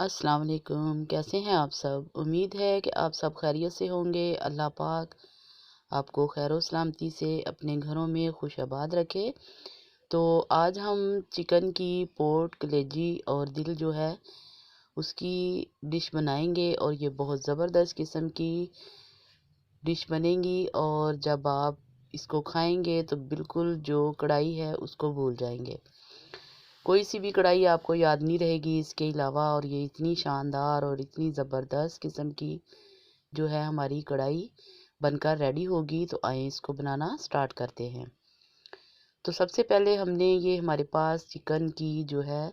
अस्सलाम वालेकुम। कैसे हैं आप सब? उम्मीद है कि आप सब खैरियत से होंगे। अल्लाह पाक आपको खैर सलामती से अपने घरों में खुश आबाद रखे। तो आज हम चिकन की पोट, कलेजी और दिल जो है उसकी डिश बनाएंगे और ये बहुत ज़बरदस्त किस्म की डिश बनेगी। और जब आप इसको खाएंगे तो बिल्कुल जो कढ़ाई है उसको भूल जाएंगे। कोई सी भी कढ़ाई आपको याद नहीं रहेगी इसके अलावा। और ये इतनी शानदार और इतनी ज़बरदस्त किस्म की जो है हमारी कढ़ाई बनकर रेडी होगी। तो आइए इसको बनाना स्टार्ट करते हैं। तो सबसे पहले हमने ये हमारे पास चिकन की जो है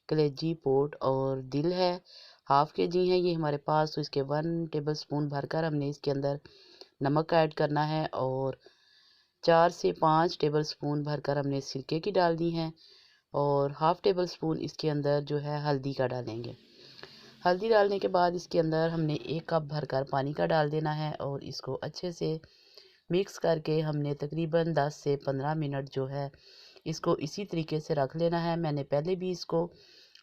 कलेजी, पोट और दिल है, हाफ के जी है ये हमारे पास। तो इसके 1 टेबल स्पून भरकर हमने इसके अंदर नमक ऐड करना है और 4 से 5 टेबल स्पून भरकर हमने सिरके की डालनी है और हाफ टेबल स्पून इसके अंदर जो है हल्दी का डालेंगे। हल्दी डालने के बाद इसके अंदर हमने 1 कप भरकर पानी का डाल देना है और इसको अच्छे से मिक्स करके हमने तकरीबन 10 से 15 मिनट जो है इसको इसी तरीके से रख लेना है। मैंने पहले भी इसको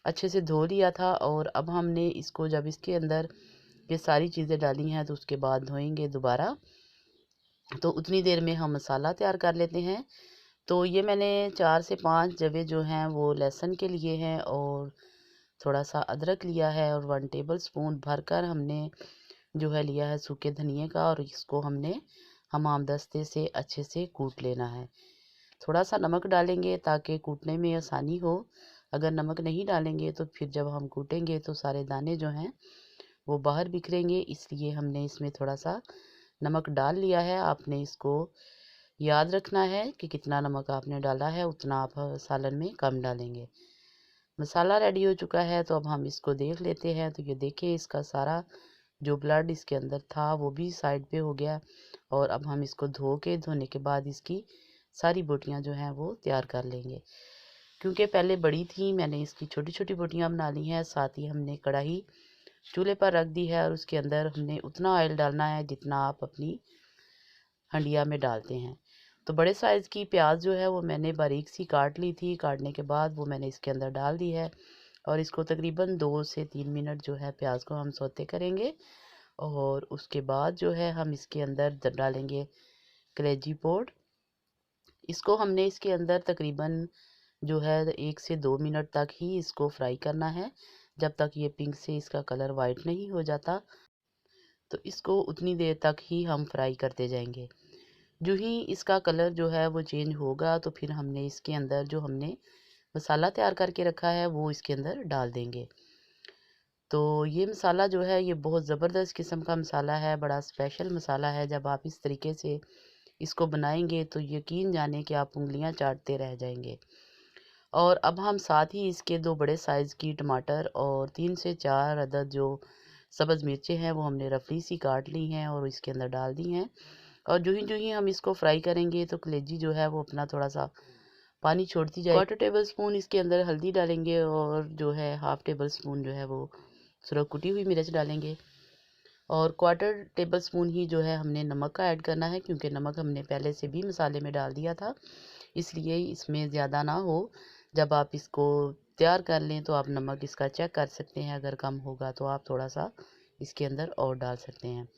अच्छे से धो लिया था और अब हमने इसको जब इसके अंदर ये सारी चीज़ें डाली हैं तो उसके बाद धोएंगे दोबारा। तो उतनी देर में हम मसाला तैयार कर लेते हैं। तो ये मैंने 4 से 5 जवे जो हैं वो लहसुन के लिए हैं और थोड़ा सा अदरक लिया है और 1 टेबल स्पून भरकर हमने जो है लिया है सूखे धनिए का और इसको हमने हमाम दस्ते से अच्छे से कूट लेना है। थोड़ा सा नमक डालेंगे ताकि कूटने में आसानी हो। अगर नमक नहीं डालेंगे तो फिर जब हम कूटेंगे तो सारे दाने जो हैं वो बाहर बिखरेंगे, इसलिए हमने इसमें थोड़ा सा नमक डाल लिया है। आपने इसको याद रखना है कि कितना नमक आपने डाला है उतना आप सालन में कम डालेंगे। मसाला रेडी हो चुका है तो अब हम इसको देख लेते हैं। तो ये देखिए इसका सारा जो ब्लड इसके अंदर था वो भी साइड पे हो गया और अब हम इसको धोने के बाद इसकी सारी बोटियां जो हैं वो तैयार कर लेंगे। क्योंकि पहले बड़ी थी मैंने इसकी छोटी छोटी बोटियां बना ली हैं। साथ ही हमने कढ़ाई चूल्हे पर रख दी है और उसके अंदर हमने उतना ऑयल डालना है जितना आप अपनी हंडिया में डालते हैं। तो बड़े साइज़ की प्याज जो है वो मैंने बारीक सी काट ली थी। काटने के बाद वो मैंने इसके अंदर डाल दी है और इसको तकरीबन 2 से 3 मिनट जो है प्याज को हम सौते करेंगे। और उसके बाद जो है हम इसके अंदर डालेंगे कलेजी पोड। इसको हमने इसके अंदर तकरीबन जो है 1 से 2 मिनट तक ही इसको फ्राई करना है, जब तक ये पिंक से इसका कलर वाइट नहीं हो जाता। तो इसको उतनी देर तक ही हम फ्राई करते जाएंगे। जो ही इसका कलर जो है वो चेंज होगा तो फिर हमने इसके अंदर जो हमने मसाला तैयार करके रखा है वो इसके अंदर डाल देंगे। तो ये मसाला जो है ये बहुत ज़बरदस्त किस्म का मसाला है, बड़ा स्पेशल मसाला है। जब आप इस तरीके से इसको बनाएंगे तो यकीन जाने कि आप उंगलियां चाटते रह जाएंगे। और अब हम साथ ही इसके 2 बड़े साइज़ की टमाटर और 3 से 4 अदद जो सब्ज़ मिर्चें हैं वो हमने रफली सी काट ली हैं और इसके अंदर डाल दी हैं। और जो ही हम इसको फ्राई करेंगे तो कलेजी जो है वो अपना थोड़ा सा पानी छोड़ती जाएगी। 1/4 टेबल स्पून इसके अंदर हल्दी डालेंगे और जो है हाफ टेबल स्पून जो है वो सुरख कुटी हुई मिर्च डालेंगे और 1/4 टेबल स्पून ही जो है हमने नमक का ऐड करना है, क्योंकि नमक हमने पहले से भी मसाले में डाल दिया था, इसलिए इसमें ज़्यादा ना हो। जब आप इसको तैयार कर लें तो आप नमक इसका चेक कर सकते हैं, अगर कम होगा तो आप थोड़ा सा इसके अंदर और डाल सकते हैं।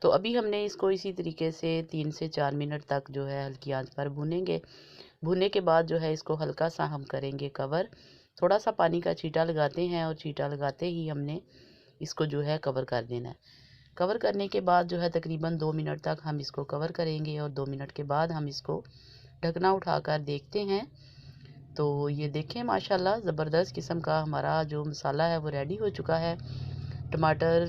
तो अभी हमने इसको इसी तरीके से 3 से 4 मिनट तक जो है हल्की आंच पर भूनेंगे। भूनने के बाद जो है इसको हल्का सा हम करेंगे कवर। थोड़ा सा पानी का छींटा लगाते हैं और छींटा लगाते ही हमने इसको जो है कवर कर देना है। कवर करने के बाद जो है तकरीबन 2 मिनट तक हम इसको कवर करेंगे और 2 मिनट के बाद हम इसको ढकना उठाकर देखते हैं। तो ये देखें माशाल्लाह ज़बरदस्त किस्म का हमारा जो मसाला है वो रेडी हो चुका है। टमाटर,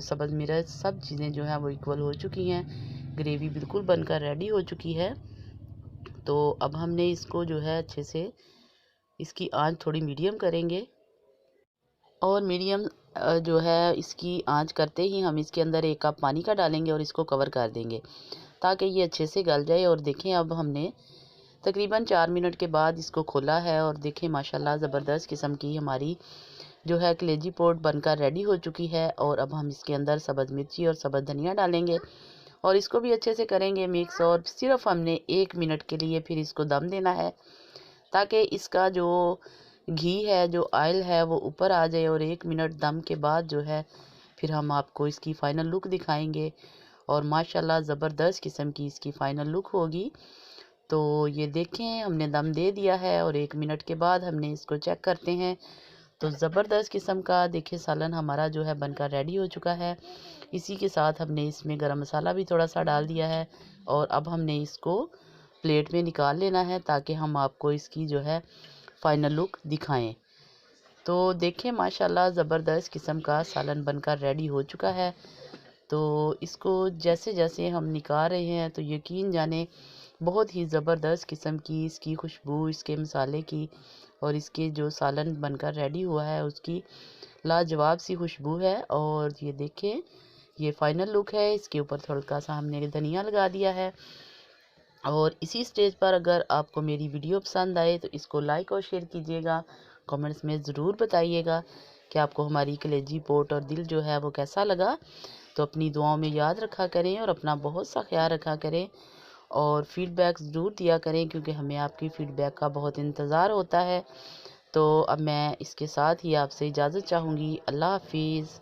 सब्ज़ मिर्च सब चीज़ें जो हैं वो इक्वल हो चुकी हैं। ग्रेवी बिल्कुल बनकर रेडी हो चुकी है। तो अब हमने इसको जो है अच्छे से इसकी आंच थोड़ी मीडियम करेंगे और मीडियम जो है इसकी आंच करते ही हम इसके अंदर 1 कप पानी का डालेंगे और इसको कवर कर देंगे ताकि ये अच्छे से गल जाए। और देखें अब हमने तकरीबन 4 मिनट के बाद इसको खोला है और देखें माशाल्लाह ज़बरदस्त किस्म की हमारी जो है कलेजी पोट बनकर रेडी हो चुकी है। और अब हम इसके अंदर सब्ज़ मिर्ची और सब्ज़ धनिया डालेंगे और इसको भी अच्छे से करेंगे मिक्स। और सिर्फ हमने 1 मिनट के लिए फिर इसको दम देना है ताकि इसका जो घी है, जो ऑयल है वो ऊपर आ जाए और 1 मिनट दम के बाद जो है फिर हम आपको इसकी फ़ाइनल लुक दिखाएंगे। और माशाल्लाह ज़बरदस्त किस्म की इसकी फ़ाइनल लुक होगी। तो ये देखें, हमने दम दे दिया है और 1 मिनट के बाद हमने इसको चेक करते हैं। तो ज़बरदस्त किस्म का देखिए सालन हमारा जो है बनकर रेडी हो चुका है। इसी के साथ हमने इसमें गरम मसाला भी थोड़ा सा डाल दिया है और अब हमने इसको प्लेट में निकाल लेना है ताकि हम आपको इसकी जो है फ़ाइनल लुक दिखाएं। तो देखें माशाल्लाह ज़बरदस्त किस्म का सालन बनकर रेडी हो चुका है। तो इसको जैसे जैसे हम निकाल रहे हैं तो यकीन जाने बहुत ही ज़बरदस्त किस्म की इसकी खुशबू, इसके मसाले की और इसके जो सालन बनकर रेडी हुआ है उसकी लाजवाब सी खुशबू है। और ये देखें, ये फाइनल लुक है। इसके ऊपर थोड़ा सा हमने धनिया लगा दिया है। और इसी स्टेज पर अगर आपको मेरी वीडियो पसंद आए तो इसको लाइक और शेयर कीजिएगा। कमेंट्स में ज़रूर बताइएगा कि आपको हमारी कलेजी पोट और दिल जो है वो कैसा लगा। तो अपनी दुआओं में याद रखा करें और अपना बहुत सा ख्याल रखा करें और फीडबैक ज़रूर दिया करें क्योंकि हमें आपकी फ़ीडबैक का बहुत इंतज़ार होता है। तो अब मैं इसके साथ ही आपसे इजाज़त चाहूँगी। अल्लाह हाफिज़।